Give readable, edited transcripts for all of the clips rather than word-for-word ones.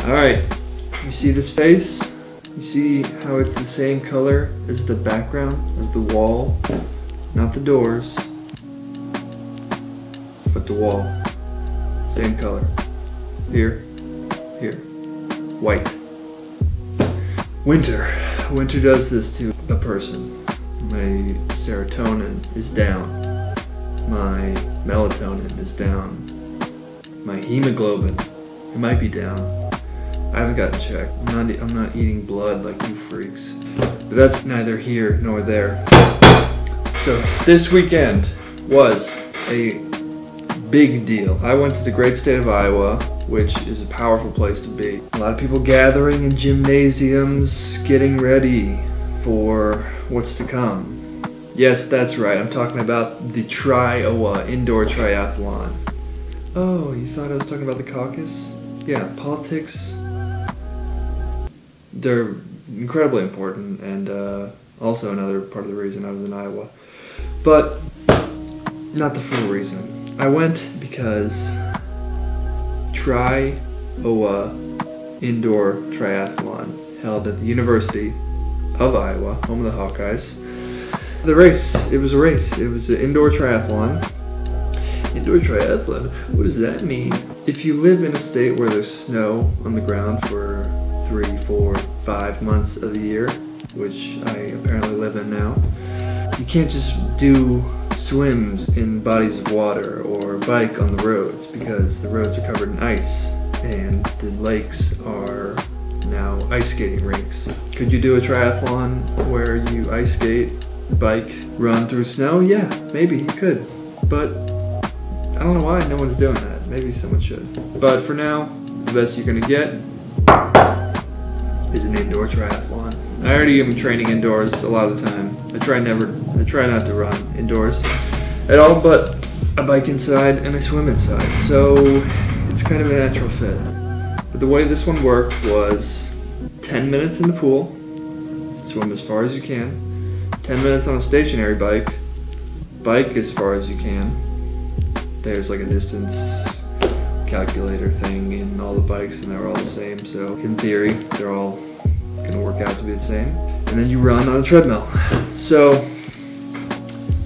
Alright, you see this face? You see how it's the same color as the background, as the wall? Not the doors, but the wall. Same color. Here, here. White. Winter. Winter does this to a person. My serotonin is down. My melatonin is down. My hemoglobin, it might be down. I haven't gotten checked. I'm not eating blood like you freaks. But that's neither here nor there. So this weekend was a big deal. I went to the great state of Iowa, which is a powerful place to be. A lot of people gathering in gymnasiums, getting ready for what's to come. Yes, that's right. I'm talking about the Tri-Owa Indoor Triathlon. Oh, you thought I was talking about the caucus? Yeah, politics, they're incredibly important, and also another part of the reason I was in Iowa. But not the full reason. I went because Tri-Owa Indoor Triathlon held at the University of Iowa, home of the Hawkeyes. The race, it was a race. It was an indoor triathlon. Indoor triathlon, what does that mean? If you live in a state where there's snow on the ground for 3, 4, 5 months of the year, which I apparently live in now, you can't just do swims in bodies of water or bike on the roads, because the roads are covered in ice and the lakes are now ice skating rinks. Could you do a triathlon where you ice skate, bike, run through snow? Yeah, maybe you could, but I don't know why no one's doing that. Maybe someone should. But for now, the best you're gonna get is an indoor triathlon. I already am training indoors a lot of the time. I try not to run indoors at all, but I bike inside and I swim inside. So it's kind of a natural fit. But the way this one worked was 10 minutes in the pool, swim as far as you can, 10 minutes on a stationary bike, bike as far as you can. There's like a distance calculator thing in all the bikes and they're all the same, so in theory they're all gonna work out to be the same. And then you run on a treadmill. So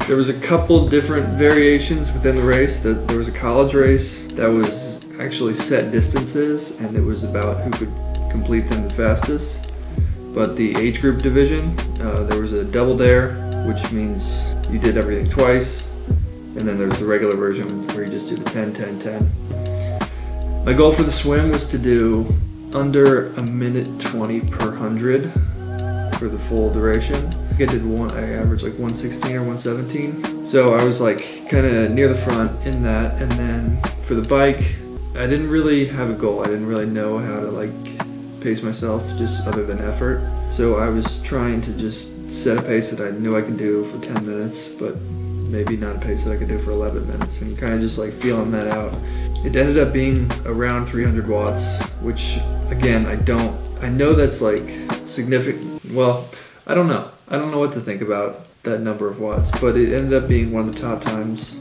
there was a couple different variations within the race. There was a college race that was actually set distances and it was about who could complete them the fastest. But the age group division, there was a double dare, which means you did everything twice. And then there's the regular version where you just do the 10, 10, 10. My goal for the swim was to do under 1:20 per 100 for the full duration. I think I averaged like 116 or 117. So I was like kind of near the front in that. And then for the bike, I didn't really have a goal. I didn't really know how to like pace myself, just other than effort. So I was trying to just set a pace that I knew I could do for 10 minutes, but maybe not a pace that I could do for 11 minutes, and kind of just like feeling that out. It ended up being around 300 watts, which again, I know that's like significant. Well, I don't know what to think about that number of watts, but it ended up being one of the top times.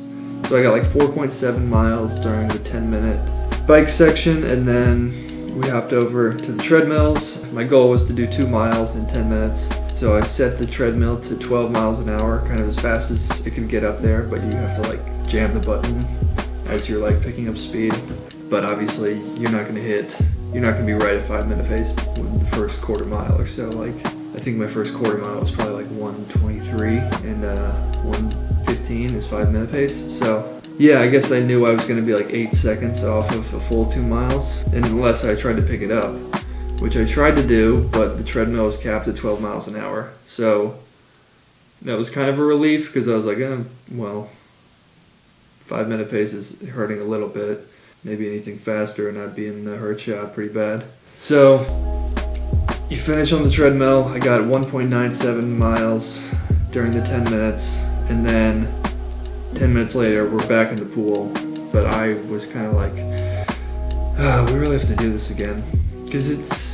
So I got like 4.7 miles during the 10-minute bike section, and then we hopped over to the treadmills. My goal was to do 2 miles in 10 minutes. So I set the treadmill to 12 miles an hour, kind of as fast as it can get up there, but you have to like jam the button as you're like picking up speed. But obviously you're not gonna be right at 5-minute pace in the first quarter mile or so. Like, I think my first quarter mile was probably like 1:23 and 1:15 is 5-minute pace. So yeah, I guess I knew I was gonna be like 8 seconds off of a full 2 miles, and unless I tried to pick it up, which I tried to do, but the treadmill was capped at 12 miles an hour. So that was kind of a relief, because I was like, well, 5-minute pace is hurting a little bit. Maybe anything faster and I'd be in the hurt shot pretty bad. So you finish on the treadmill. I got 1.97 miles during the 10 minutes, and then 10 minutes later we're back in the pool. But I was kind of like, we really have to do this again. Because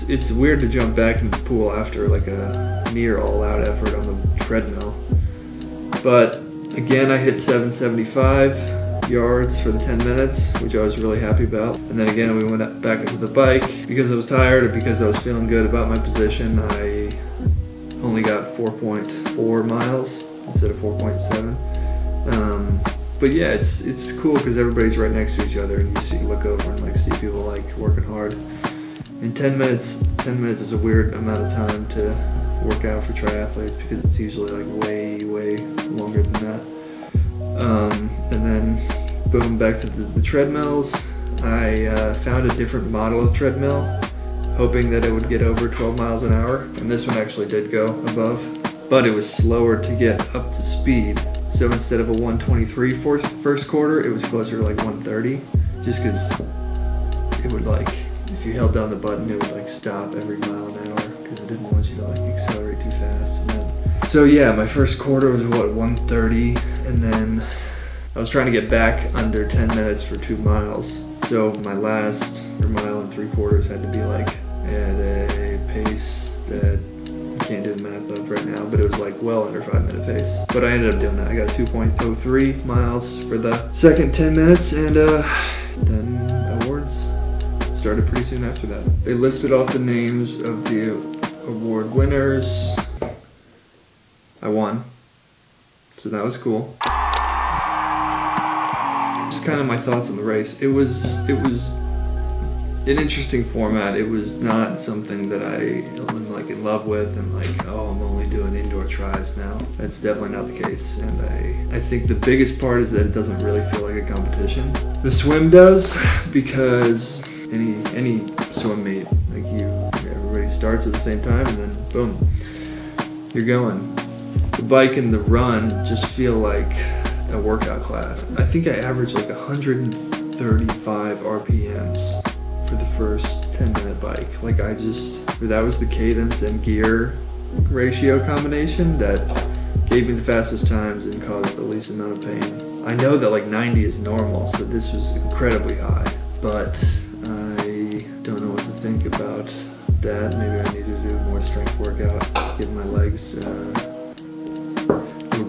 it's weird to jump back into the pool after like a near all-out effort on the treadmill. But again, I hit 775. yards for the 10 minutes, which I was really happy about. And then again, we went back into the bike. Because I was tired or because I was feeling good about my position, I only got 4.4 miles instead of 4.7. But yeah, it's cool because everybody's right next to each other, and you look over and like see people like working hard. And 10 minutes is a weird amount of time to work out for triathletes because it's usually like way longer than that. And then boom, back to the treadmills. I found a different model of treadmill, hoping that it would get over 12 miles an hour, and this one actually did go above, but it was slower to get up to speed. So instead of a 123 first quarter, it was closer to like 130, just because it would like, if you held down the button, it would like stop every mile an hour because it didn't want you to like accelerate too fast. And then, so yeah, my first quarter was what, 130, and then I was trying to get back under 10 minutes for 2 miles. So my last mile and 3/4 had to be like at a pace that I can't do the math of right now, but it was like well under 5-minute pace. But I ended up doing that. I got 2.03 miles for the second 10 minutes, and then awards started pretty soon after that. They listed off the names of the award winners. I won, so that was cool. Just kind of my thoughts on the race. It was an interesting format. It was not something that I'm like in love with and like, oh, I'm only doing indoor tries now. That's definitely not the case. And I think the biggest part is that it doesn't really feel like a competition. The swim does, because any swim meet, like everybody starts at the same time and then boom, you're going. The bike and the run just feel like a workout class. I think I averaged like 135 RPMs for the first 10-minute bike. Like that was the cadence and gear ratio combination that gave me the fastest times and caused the least amount of pain. I know that like 90 is normal, so this was incredibly high, but I don't know what to think about that. Maybe I need to do more strength workout, get my legs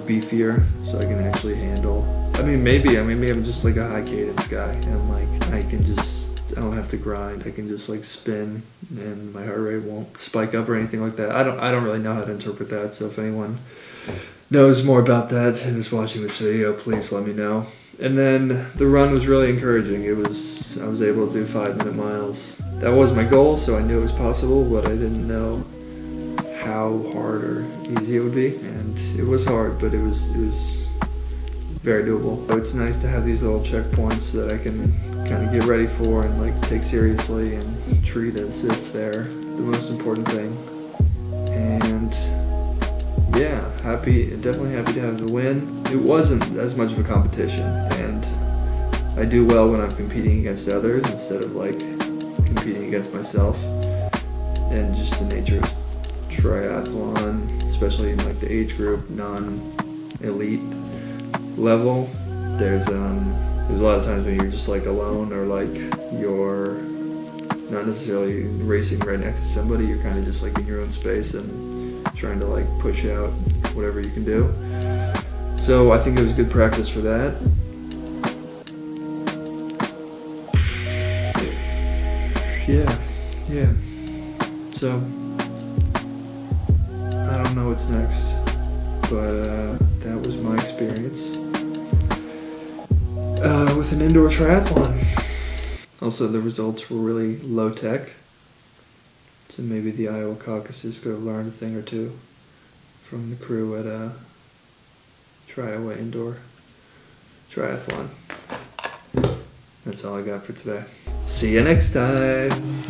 beefier so I can actually handle. I mean, maybe I'm just like a high cadence guy, and like I don't have to grind. I can just like spin, and my heart rate won't spike up or anything like that. I don't really know how to interpret that. So if anyone knows more about that and is watching this video, please let me know. And then the run was really encouraging. I was able to do 5-minute miles. That was my goal, so I knew it was possible, but I didn't know how hard or easy it would be, and it was hard, but it was very doable. So it's nice to have these little checkpoints that I can kind of get ready for and like take seriously and treat as if they're the most important thing. And yeah, definitely happy to have the win. It wasn't as much of a competition, and I do well when I'm competing against others instead of like competing against myself. And just the nature of triathlon, especially in like the age group, non-elite level, there's a lot of times when you're just like alone, or like you're not necessarily racing right next to somebody. You're kind of just like in your own space and trying to like push out whatever you can do. So I think it was good practice for that. Yeah. So I don't know what's next, but that was my experience with an indoor triathlon. Also, the results were really low tech, so maybe the Iowa caucuses could have learned a thing or two from the crew at Tri-Owa Indoor Triathlon. That's all I got for today. See you next time.